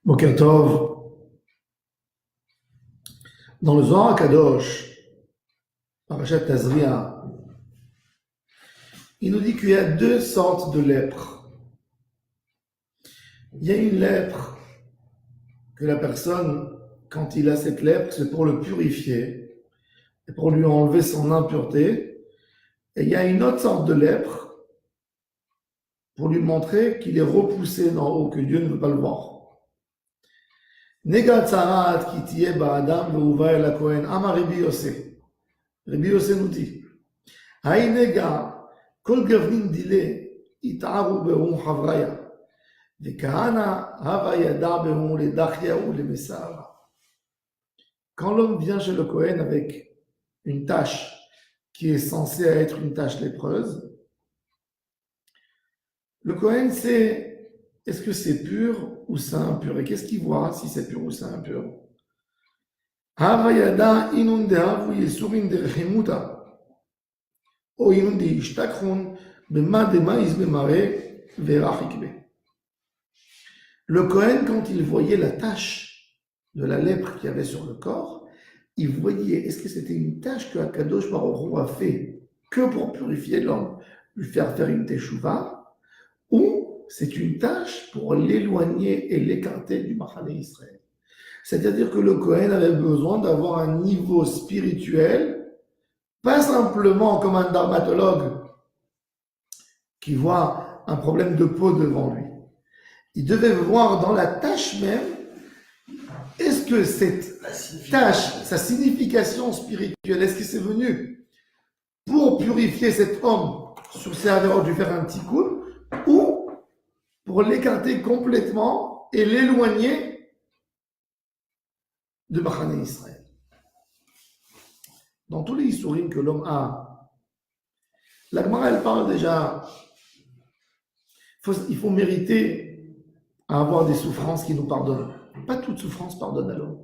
Boker Tov, dans le Zohar Kadosh, Parashat Tazria, il nous dit qu'il y a deux sortes de lèpre. Il y a une lèpre que la personne, quand il a cette lèpre, c'est pour le purifier et pour lui enlever son impureté. Et il y a une autre sorte de lèpre pour lui montrer qu'il est repoussé d'en haut, que Dieu ne veut pas le voir. Nega tzarat ki tiye ba'adam ve'uva el hakohen. Amar Rabbi Yosef. Rabbi Yosef nous dit, Haï nega kol gavnin dile it'aru be'um havraya ve'kahana hava yada be'um ledachya ou lemesara. Quand l'homme vient chez le Kohen avec une tâche qui est censée être une tâche lépreuse, le Kohen sait est-ce que c'est pur ou c'est impur. Et qu'est-ce qu'il voit si c'est pur ou c'est impur? Havayada inun dehavu yesurim derechemuta o inun deishtakrun bema demais bemare verachikbe. Le Kohen, quand il voyait la tache de la lèpre qu'il y avait sur le corps, il voyait est-ce que c'était une tache que Akadosh Baruch Hu a fait que pour purifier l'homme, lui faire une teshuva, ou c'est une tâche pour l'éloigner et l'écarter du Machane Israël. C'est-à-dire que le Kohen avait besoin d'avoir un niveau spirituel, pas simplement comme un dermatologue qui voit un problème de peau devant lui. Il devait voir dans la tâche même, est-ce que cette tâche, sa signification spirituelle, est-ce que c'est venu pour purifier cet homme sur ses avérotes, lui faire un petit coup, ou pour l'écarter complètement et l'éloigner de Machane Israël. Dans tous les Issourim que l'homme a, la Gemara, elle parle déjà, il faut mériter à avoir des souffrances qui nous pardonnent. Pas toute souffrance pardonne à l'homme.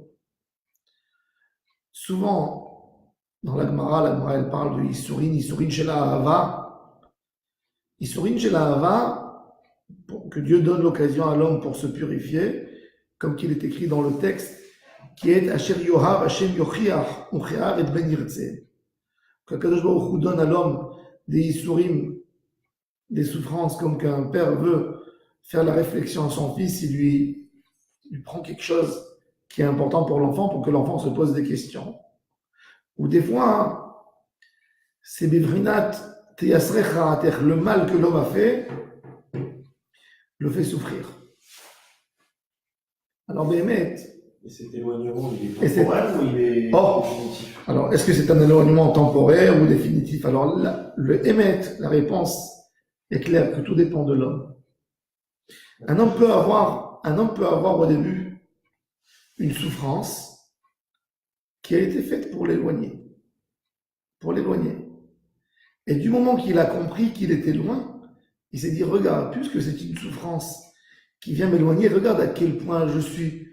Souvent, dans la Gemara, elle parle de Issourim shel Ahava. Issourim shel Ahava, que Dieu donne l'occasion à l'homme pour se purifier, comme qu'il est écrit dans le texte, qui est Asher Yohav Hashem Yochiach Uchear et Ben Yirtze. Qu'Akadosh Baruch Hu donne à l'homme des Issourim, des souffrances, comme qu'un père veut faire la réflexion à son fils, il lui prend quelque chose qui est important pour l'enfant, pour que l'enfant se pose des questions. Ou des fois, c'est Bivrinat Teyasrecha, le mal que l'homme a fait, le fait souffrir. Alors, Béhémet. Et cet éloignement, il est temporaire ou il est définitif? Alors, est-ce que c'est un éloignement temporaire ou définitif? Alors, le Hémet, la réponse est claire, que tout dépend de l'homme. Un homme peut avoir au début une souffrance qui a été faite pour l'éloigner. Pour l'éloigner. Et du moment qu'il a compris qu'il était loin, il s'est dit, regarde, puisque c'est une souffrance qui vient m'éloigner, regarde à quel point je suis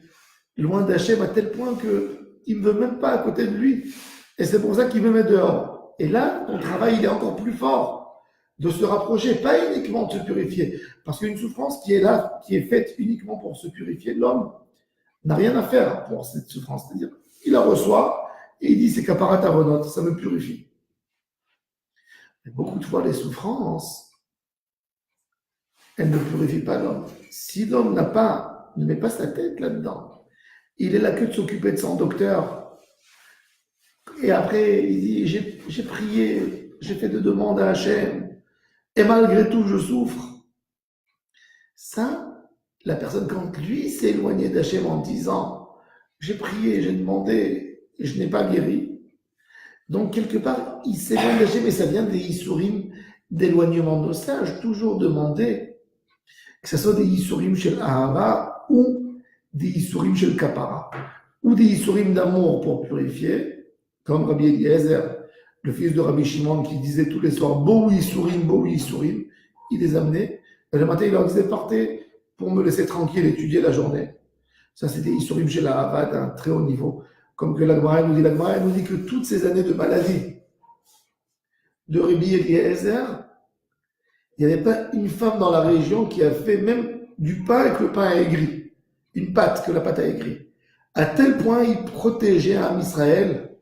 loin d'Hachem, à tel point qu'il ne me veut même pas à côté de lui. Et c'est pour ça qu'il me met dehors. Et là, ton travail, il est encore plus fort de se rapprocher, pas uniquement de se purifier. Parce qu'une souffrance qui est là, qui est faite uniquement pour se purifier, l'homme n'a rien à faire pour cette souffrance. C'est-à-dire, il la reçoit et il dit, c'est kaparat avonot, ça me purifie. Mais beaucoup de fois, les souffrances, elles ne purifient pas l'homme. Si l'homme ne met pas sa tête là-dedans, il est là que de s'occuper de son docteur. Et après, il dit, j'ai prié, j'ai fait des demandes à Hachem, et malgré tout, je souffre. Ça, la personne, quand lui s'est éloigné d'Hachem en disant, j'ai prié, j'ai demandé, et je n'ai pas guéri. Donc, quelque part, il s'éloigne d'Hachem, et ça vient des Issourim d'éloignement de nos sages, toujours demander que ce soit des Issourim shel Ahava ou des Issourim shel Kapara, ou des Issourim d'amour pour purifier, comme Rabbi Eliezer, le fils de Rabbi Shimon, qui disait tous les soirs Bo Issourim, il les amenait, et le matin il leur disait partez pour me laisser tranquille étudier la journée. Ça c'était Issourim shel Ahava d'un très haut niveau, comme que la Gemara nous dit que toutes ces années de maladie de Rabbi Eliezer, il n'y avait pas une femme dans la région qui a fait même du pain avec le pain aigri. une pâte, que la pâte a écrit. À tel point il protégeait Am Israël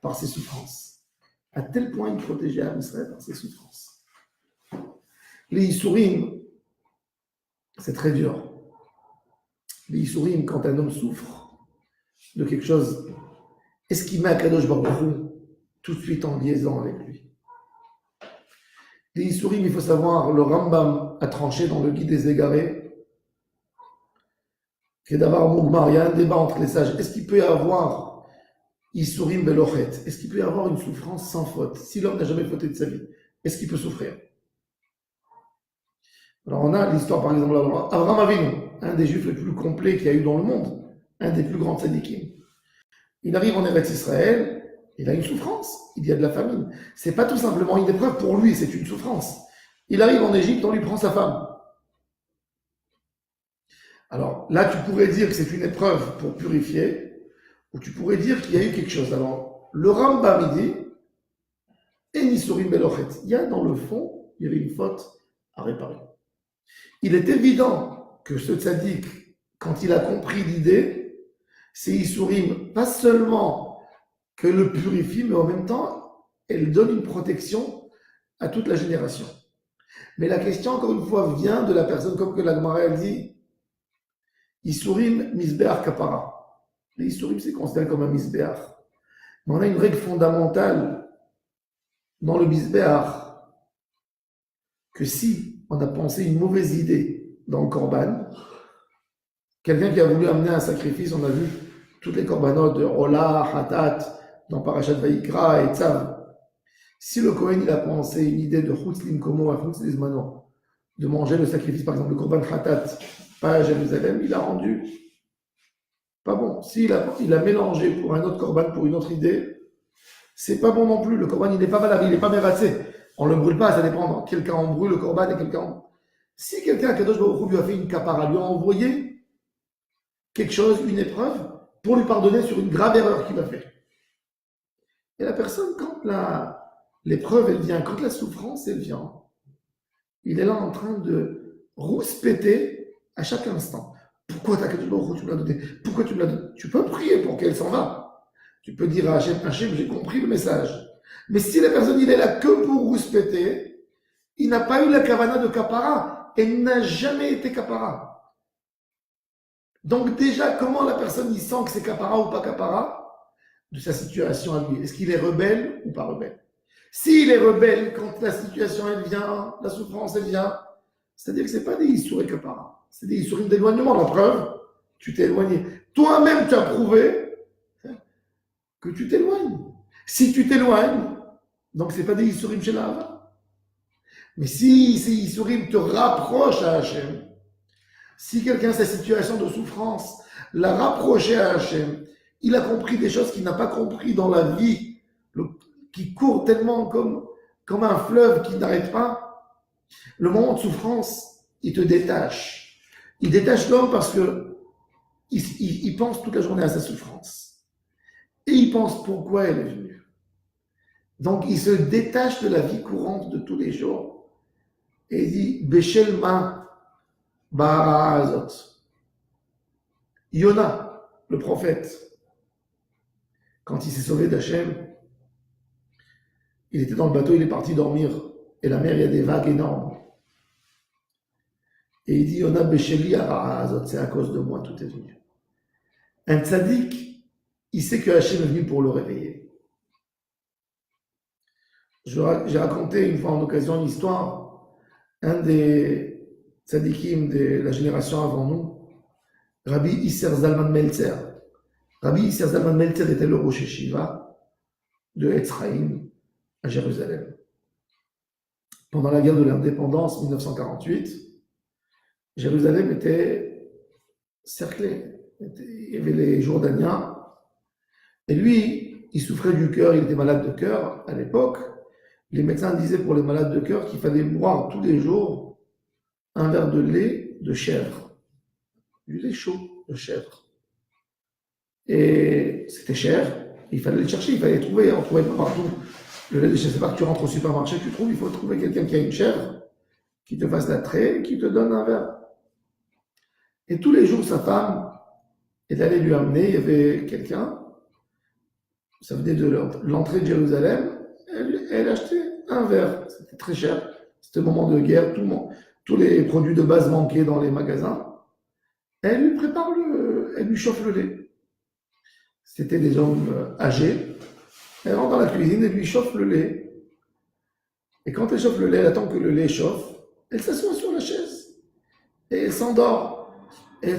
par ses souffrances. À tel point il protégeait Am Israël par ses souffrances. Les Issourim, c'est très dur. Les Issourim, quand un homme souffre de quelque chose, est-ce qu'il met Akadosh Baruch Hu tout de suite en liaison avec lui? Les Issourim, il faut savoir, le Rambam a tranché dans le Guide des Égarés, que d'avoir Mougmar, il y a un débat entre les sages. Est-ce qu'il peut y avoir Issourim Belochet? Est-ce qu'il peut y avoir une souffrance sans faute? Si l'homme n'a jamais fauté de sa vie, est-ce qu'il peut souffrir? Alors on a l'histoire, par exemple, d'Abraham Avinu, un des juifs les plus complets qu'il y a eu dans le monde, un des plus grands tzadikim. Il arrive en Eretz Israël, il a une souffrance, il y a de la famine. C'est pas tout simplement une épreuve pour lui, c'est une souffrance. Il arrive en Égypte, on lui prend sa femme. Alors là, tu pourrais dire que c'est une épreuve pour purifier, ou tu pourrais dire qu'il y a eu quelque chose. Alors, le Rambam dit, Enisourim Belochet, il y a dans le fond, il y avait une faute à réparer. Il est évident que ce tzaddik, quand il a compris l'idée, c'est Issourim, pas seulement que le purifie, mais en même temps, elle donne une protection à toute la génération. Mais la question, encore une fois, vient de la personne, comme que la Gemara dit, Issourim misbeach kapara. Les Issourim, c'est considéré comme un misbeach. Mais on a une règle fondamentale dans le misbeach, que si on a pensé une mauvaise idée dans le korban, quelqu'un qui a voulu amener un sacrifice, on a vu toutes les korbanot de Ola, Hatat, dans Parashat Vayikra et Tzav. Si le Kohen il a pensé une idée de Chutz Limkomo et Chutz Lizmano, de manger le sacrifice, par exemple le korban Hatat, pas à Jérusalem, il a rendu pas bon. S'il a mélangé pour un autre korban, pour une autre idée, c'est pas bon non plus. Le korban il n'est pas valable, il n'est pas mératsé. On ne le brûle pas, ça dépend. Quelqu'un en brûle le korban et quelqu'un. Si quelqu'un, Kadosh Baruch Hu, lui a fait une kapara, lui a envoyé quelque chose, une épreuve, pour lui pardonner sur une grave erreur qu'il a fait. Et la personne, quand l'épreuve elle vient, quand la souffrance elle vient, il est là en train de rouspéter à chaque instant. Pourquoi Kadosh Baruch Hu, tu me l'as donné? Pourquoi tu me l'as donné? Tu peux prier pour qu'elle s'en va. Tu peux dire à Hachem, j'ai compris le message. Mais si la personne il est là que pour rouspéter, il n'a pas eu la kavana de kapara et il n'a jamais été kapara. Donc déjà, comment la personne il sent que c'est kapara ou pas kapara de sa situation à lui? Est-ce qu'il est rebelle ou pas rebelle? S'il est rebelle, quand la situation elle vient, la souffrance elle vient, c'est-à-dire que ce n'est pas des Issourim kapara, c'est des Issourim d'éloignement. La preuve, tu t'es éloigné. Toi-même, tu as prouvé que tu t'éloignes. Si tu t'éloignes, donc ce n'est pas des Issourim chez l'Ava. Mais si ces Issourim te rapprochent à Hachem, si quelqu'un, sa situation de souffrance, l'a rapproché à Hachem, il a compris des choses qu'il n'a pas compris dans la vie, qui court tellement comme un fleuve qui n'arrête pas. Le moment de souffrance, il te détache. Il détache l'homme parce que il pense toute la journée à sa souffrance. Et il pense pourquoi elle est venue. Donc il se détache de la vie courante de tous les jours. Et il dit, Beshel ma ba'azot. Yona, le prophète, quand il s'est sauvé d'Hachem, il était dans le bateau, il est parti dormir. Et la mer, il y a des vagues énormes. Et il dit, Yona Besheli Ara'azot, c'est à cause de moi, tout est venu. Un tzaddik, il sait que Hachem est venu pour le réveiller. J'ai raconté une fois en occasion une histoire. Un des tzaddikim de la génération avant nous, Rabbi Isser Zalman Meltzer. Rabbi Isser Zalman Meltzer était le Rosh Yeshiva de Etzraïm à Jérusalem. Pendant la guerre de l'indépendance 1948, Jérusalem était cerclée. Il y avait les Jourdaniens. Et lui, il souffrait du cœur, il était malade de cœur à l'époque. Les médecins disaient pour les malades de cœur qu'il fallait boire tous les jours un verre de lait de chèvre. Du lait chaud de chèvre. Et c'était cher, il fallait le chercher, il fallait le trouver, on ne trouvait pas partout. Le lait de chèvre, c'est pas que tu rentres au supermarché, tu trouves, il faut trouver quelqu'un qui a une chèvre, qui te fasse l'attrait et qui te donne un verre. Et tous les jours, sa femme, elle allait lui amener, il y avait quelqu'un, ça venait de l'entrée de Jérusalem, elle achetait un verre, c'était très cher, c'était le moment de guerre, tous les produits de base manquaient dans les magasins. Elle lui prépare elle lui chauffe le lait. C'était des hommes âgés. Elle rentre dans la cuisine et lui chauffe le lait. Et quand elle chauffe le lait, elle attend que le lait chauffe. Elle s'assoit sur la chaise et elle s'endort. Et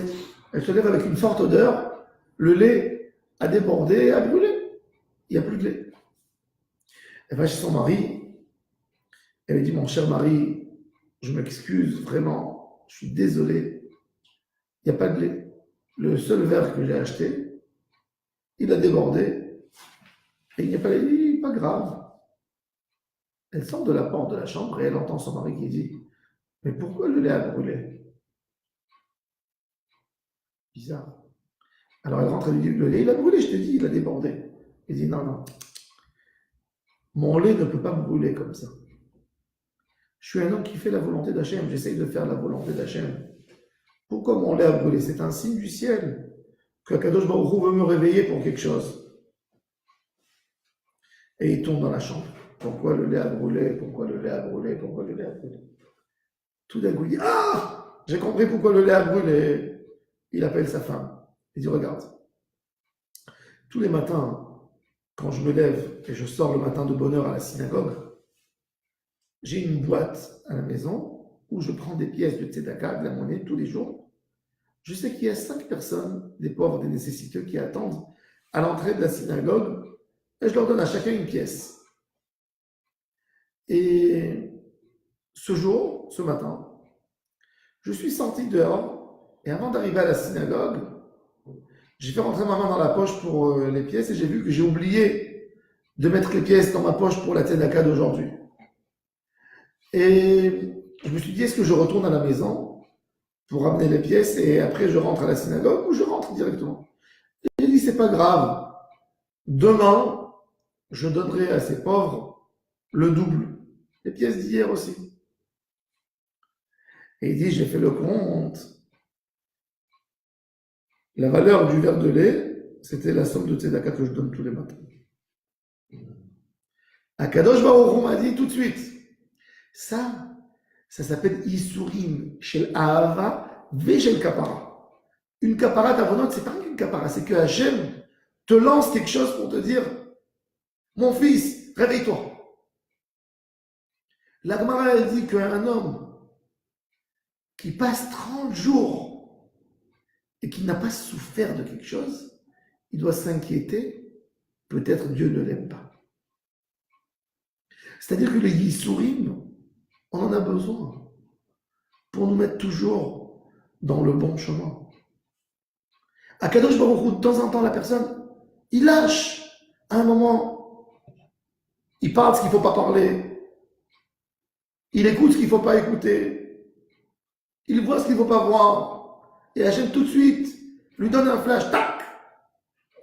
elle se lève avec une forte odeur. Le lait a débordé, a brûlé. Il n'y a plus de lait. Elle va chez son mari. Elle lui dit, mon cher mari, je m'excuse vraiment, je suis désolé. Il n'y a pas de lait. Le seul verre que j'ai acheté, il a débordé. Et il n'y a pas de lait, pas grave. Elle sort de la porte de la chambre et elle entend son mari qui dit, mais pourquoi le lait a brûlé? Bizarre. Alors elle rentre et lui dit, le lait il a brûlé, je t'ai dit, il a débordé. Il dit, non, non, mon lait ne peut pas brûler comme ça. Je suis un homme qui fait la volonté d'Hachem, j'essaye de faire la volonté d'Hachem. Pourquoi mon lait a brûlé? C'est un signe du ciel que Kadosh Baruch Hu veut me réveiller pour quelque chose. Et il tourne dans la chambre. Pourquoi le lait a brûlé? Pourquoi le lait a brûlé? Pourquoi le lait a brûlé? Tout d'un coup, il dit, ah, j'ai compris pourquoi le lait a brûlé. Il appelle sa femme. Il dit, regarde, tous les matins, quand je me lève et je sors le matin de bonne heure à la synagogue, j'ai une boîte à la maison où je prends des pièces de tzedaka, de la monnaie, tous les jours. Je sais qu'il y a 5 personnes, des pauvres, des nécessiteux, qui attendent à l'entrée de la synagogue et je leur donne à chacun une pièce. Et ce jour, ce matin, je suis sorti dehors et avant d'arriver à la synagogue, j'ai fait rentrer ma main dans la poche pour les pièces et j'ai vu que j'ai oublié de mettre les pièces dans ma poche pour la tzedaka d'aujourd'hui. Et je me suis dit, est-ce que je retourne à la maison pour ramener les pièces et après je rentre à la synagogue ou je rentre directement? Et j'ai dit, c'est pas grave. Demain, je donnerai à ces pauvres le double. Les pièces d'hier aussi. Et il dit, j'ai fait le compte. La valeur du verre de lait, c'était la somme de tzedaka que je donne tous les matins. Akadosh Baruch Hu m'a dit tout de suite, ça s'appelle Isurim Shel Ahava ve Shel Kapara. Une kapara d'avonot, c'est pas une kapara, c'est que Hachem te lance quelque chose pour te dire, mon fils, réveille-toi. La Gemara, elle dit qu'un homme qui passe 30 jours et qui n'a pas souffert de quelque chose, il doit s'inquiéter, peut-être Dieu ne l'aime pas. C'est-à-dire que les Yisurim, on en a besoin pour nous mettre toujours dans le bon chemin. À Kadosh Baruch Hu, de temps en temps, la personne, il lâche. À un moment, il parle ce qu'il ne faut pas parler. Il écoute ce qu'il ne faut pas écouter. Il voit ce qu'il ne faut pas voir. Et Hachem, tout de suite, lui donne un flash. Tac!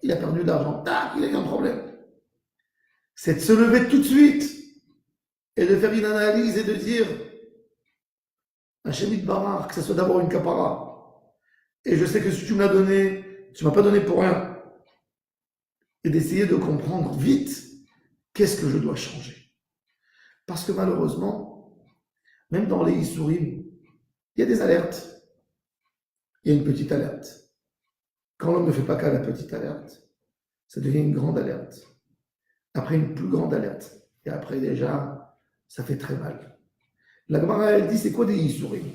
Il a perdu de l'argent. Tac! Il a eu un problème. C'est de se lever tout de suite et de faire une analyse et de dire Hachem Itbarach, que ce soit d'abord une kapara. Et je sais que si tu me l'as donné, tu ne m'as pas donné pour rien. Et d'essayer de comprendre vite qu'est-ce que je dois changer. Parce que malheureusement, même dans les Issourim, il y a des alertes. Il y a une petite alerte. Quand l'homme ne fait pas qu'à la petite alerte, ça devient une grande alerte. Après, une plus grande alerte. Et après, déjà, ça fait très mal. La Gemara, elle dit, c'est quoi des Issourim?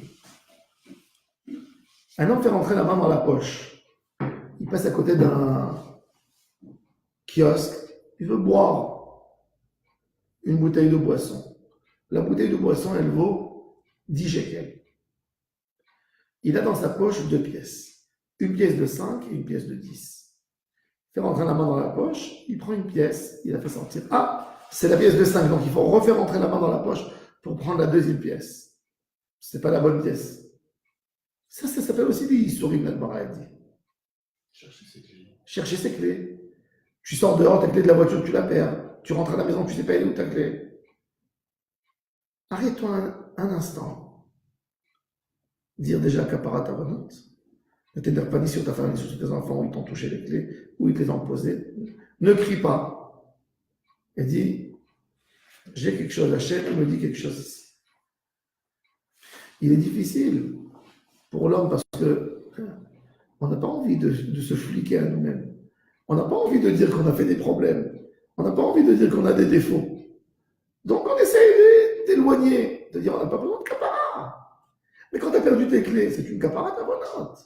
Un homme fait rentrer la main dans la poche. Il passe à côté d'un kiosque. Il veut boire une bouteille de boisson. La bouteille de boisson, elle vaut 10 shekels. Il a dans sa poche 2 pièces. Une pièce de 5 et une pièce de 10. Il fait rentrer la main dans la poche, il prend une pièce, il la fait sortir. Ah, c'est la pièce de 5, donc il faut refaire rentrer la main dans la poche pour prendre la deuxième pièce. C'est pas la bonne pièce. Ça s'appelle aussi des Issourim, l'Agmara dit. Chercher ses clés. Chercher ses clés. Tu sors dehors, ta clé de la voiture, tu la perds. Tu rentres à la maison, tu sais pas où ta clé. Arrête-toi un instant. Dire déjà Kaparat Avonot. Ne t'énerve pas ni sur ta femme, ni sur tes enfants, où ils t'ont touché les clés, où ils te les ont posées. Ne crie pas. Et dis, j'ai quelque chose, Hachem, il me dit quelque chose ici. Il est difficile pour l'homme parce que on n'a pas envie de se fliquer à nous-mêmes. On n'a pas envie de dire qu'on a fait des problèmes. On n'a pas envie de dire qu'on a des défauts. Donc on essaye d'éloigner, de dire on n'a pas besoin de capara. Mais quand tu as perdu tes clés, c'est une capara carbonate.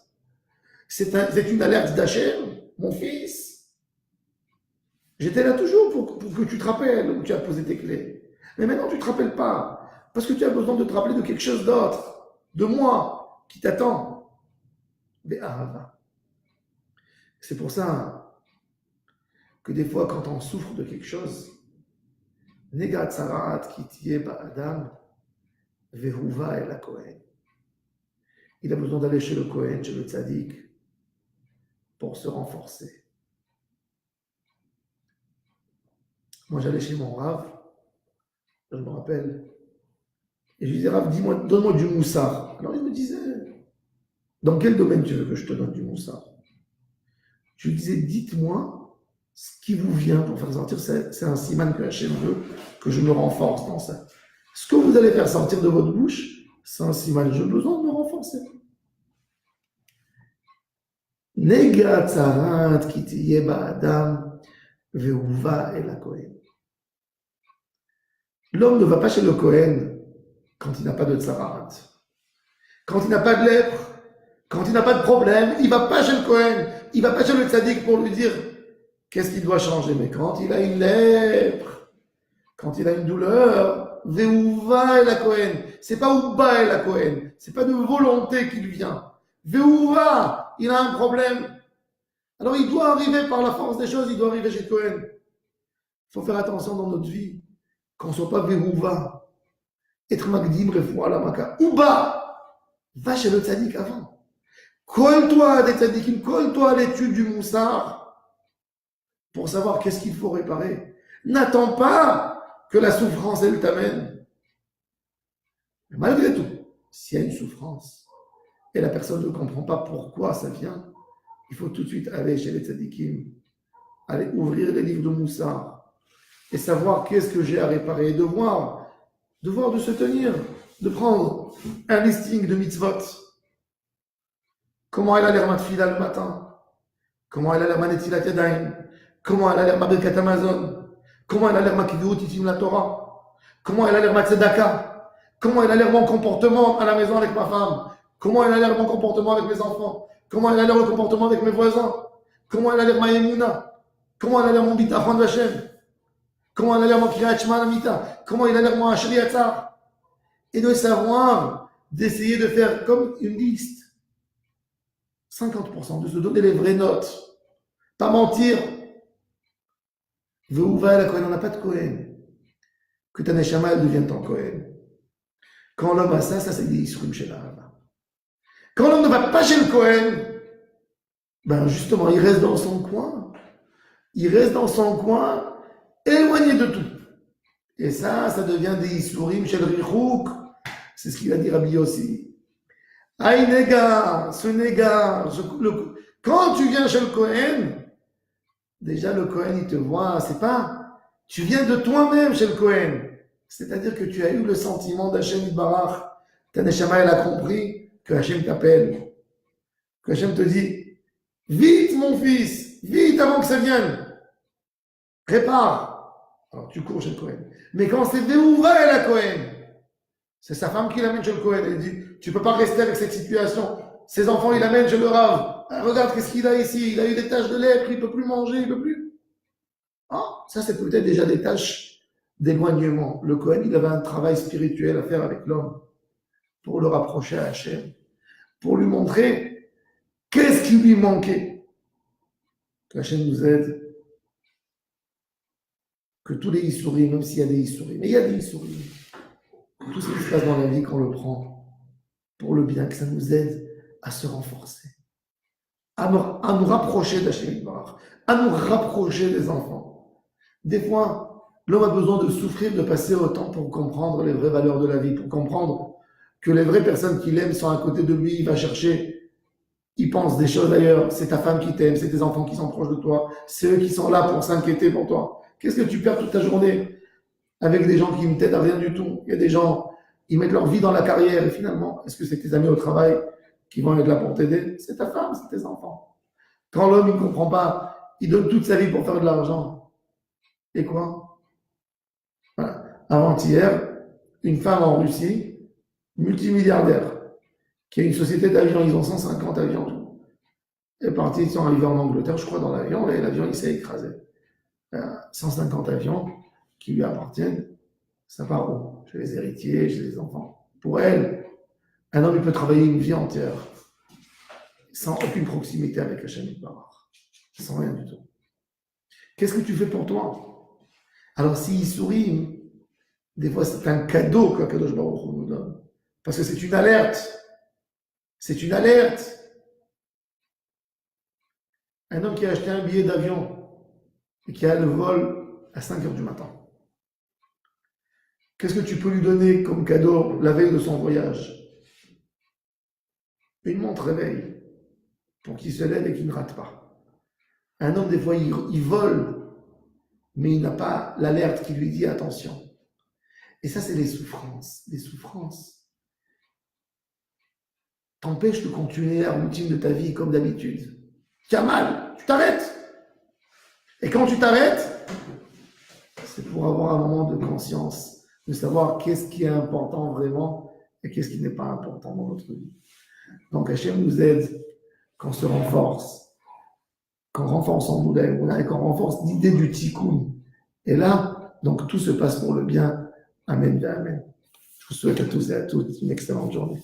C'est une alerte d'Hachem, mon fils. J'étais là toujours pour que tu te rappelles où tu as posé tes clés. Mais maintenant tu ne te rappelles pas. Parce que tu as besoin de te rappeler de quelque chose d'autre. De moi, qui t'attend. Mais c'est pour ça que des fois, quand on souffre de quelque chose, Negat Sarat qui tiye Adam, Vehuva et la Kohen. Il a besoin d'aller chez le Kohen, chez le Tzadik, pour se renforcer. Moi, j'allais chez mon Rav, je me rappelle, et je lui disais, Rav, dis-moi, donne-moi du moussard. Alors il me disait, dans quel domaine tu veux que je te donne du moussard? Je lui disais, dites-moi ce qui vous vient pour faire sortir, c'est un siman que Hachem veut, que je me renforce dans ça. Ce que vous allez faire sortir de votre bouche, c'est un siman, j'ai besoin de me renforcer. Nega tzarat ki tiye ba'adam ve'uva el ha-Kohen. L'homme ne va pas chez le Kohen quand il n'a pas de tzarat, quand il n'a pas de lèpre, quand il n'a pas de problème, il ne va pas chez le Kohen, il ne va pas chez le tzaddik pour lui dire qu'est-ce qu'il doit changer. Mais quand il a une lèpre, quand il a une douleur, ve'uva el ha-Kohen, c'est pas uba el ha-Kohen, c'est pas de volonté qu'il vient. Ve'uva, il a un problème. Alors il doit arriver par la force des choses, il doit arriver chez Cohen. Il faut faire attention dans notre vie, qu'on ne soit pas ve'uva, être magdim, refoua, la maka. Uba, va chez le tzaddik avant. Colle-toi à des tzaddikim, colle-toi à l'étude du moussard pour savoir qu'est-ce qu'il faut réparer. N'attends pas que la souffrance, elle t'amène. Mais malgré tout, s'il y a une souffrance et la personne ne comprend pas pourquoi ça vient, il faut tout de suite aller chez les tzadikim, aller ouvrir les livres de Moussard et savoir qu'est-ce que j'ai à réparer, de voir de se tenir, de prendre un listing de mitzvot. Comment elle a l'air matfila le matin, comment elle a l'air manetilat yadayim, comment elle a l'air mabekat Amazon, comment elle a l'air makidu titim la Torah, comment elle a l'air matzedaka, comment elle a l'air mon comportement à la maison avec ma femme, comment elle a l'air mon comportement avec mes enfants, comment elle a l'air le comportement avec mes voisins, comment elle a l'air ma émouna, comment elle a l'air mon bitachon d'Hachem, comment elle a l'air mon kriyat shema l'amita, comment il a l'air mon hashri yatzar, et de savoir, d'essayer de faire comme une liste, 50%, de se donner les vraies notes, pas mentir. Ve'uva la Kohen, on n'a pas de Kohen, que ta neshama elle devienne ton Kohen. Quand l'homme a ça, c'est des isruim chez l'Ahava. Quand l'homme ne va pas chez le Kohen, ben justement, il reste dans son coin. Il reste dans son coin, éloigné de tout. Et ça devient des isurim chez le Richouk. C'est ce qu'il a dit Rabbi Yossi. Aïe, néga, ce néga. Quand tu viens chez le Kohen, déjà le Kohen, il te voit, c'est pas, tu viens de toi-même chez le Kohen. C'est-à-dire que tu as eu le sentiment d'Hachem Barach. Ta neshama, elle a compris que Hachem t'appelle. Que Hachem te dit, vite mon fils, vite avant que ça vienne. Prépare. Alors tu cours chez le Kohen. Mais quand c'est Ve'uva et la Kohen, c'est sa femme qui l'amène chez le Kohen. Elle dit, tu peux pas rester avec cette situation. Ses enfants, il l'amène chez le Rav. Ah, regarde qu'est-ce qu'il a ici. Il a eu des taches de lèpre, il peut plus manger, il peut plus. Ah, ça c'est peut-être déjà des tâches d'éloignement. Le Kohen, il avait un travail spirituel à faire avec l'homme pour le rapprocher à Hachem, pour lui montrer qu'est-ce qui lui manquait. Que Hachem nous aide, que tous les Issourim, même s'il y a des Issourim, mais il y a des Issourim, tout ce qui se passe dans la vie, qu'on le prend pour le bien, que ça nous aide à se renforcer, à nous rapprocher d'Hachem Barach, à nous rapprocher des enfants. Des fois, l'homme a besoin de souffrir, de passer autant pour comprendre les vraies valeurs de la vie, pour comprendre que les vraies personnes qu'il aime sont à côté de lui. Il va chercher ils pensent des choses d'ailleurs, c'est ta femme qui t'aime, c'est tes enfants qui sont proches de toi, c'est eux qui sont là pour s'inquiéter pour toi. Qu'est-ce que tu perds toute ta journée avec des gens qui ne t'aident à rien du tout? Il y a des gens, ils mettent leur vie dans la carrière et finalement, est-ce que c'est tes amis au travail qui vont être là pour t'aider? C'est ta femme, c'est tes enfants. Quand l'homme, il ne comprend pas, il donne toute sa vie pour faire de l'argent. Et quoi? Voilà. Avant-hier, une femme en Russie, multimilliardaire, qui a une société d'avions, ils ont 150 avions. Elle est partie, ils sont arrivés en Angleterre, je crois, dans l'avion, et l'avion, il s'est écrasé. 150 avions qui lui appartiennent, ça part où? Chez les héritiers, chez les enfants. Pour elle, un homme, il peut travailler une vie entière, sans aucune proximité avec Hachem Yitbarach, sans rien du tout. Qu'est-ce que tu fais pour toi? Alors, s'il sourit, des fois, c'est un cadeau que Kadosh Baruch Hu nous donne. Parce que c'est une alerte. C'est une alerte. Un homme qui a acheté un billet d'avion et qui a le vol à 5 heures du matin. Qu'est-ce que tu peux lui donner comme cadeau la veille de son voyage? Une montre réveil pour qu'il se lève et qu'il ne rate pas. Un homme, des fois, il vole, mais il n'a pas l'alerte qui lui dit attention. Et ça, c'est les souffrances. Les souffrances t'empêchent de continuer la routine de ta vie comme d'habitude. Tu as mal, tu t'arrêtes. Et quand tu t'arrêtes, c'est pour avoir un moment de conscience, de savoir qu'est-ce qui est important vraiment et qu'est-ce qui n'est pas important dans notre vie. Donc Hachem nous aide quand on se renforce, quand on renforce en nous et quand on renforce l'idée du tikkun. Et là, donc tout se passe pour le bien. Amen, amen. Je vous souhaite à tous et à toutes une excellente journée.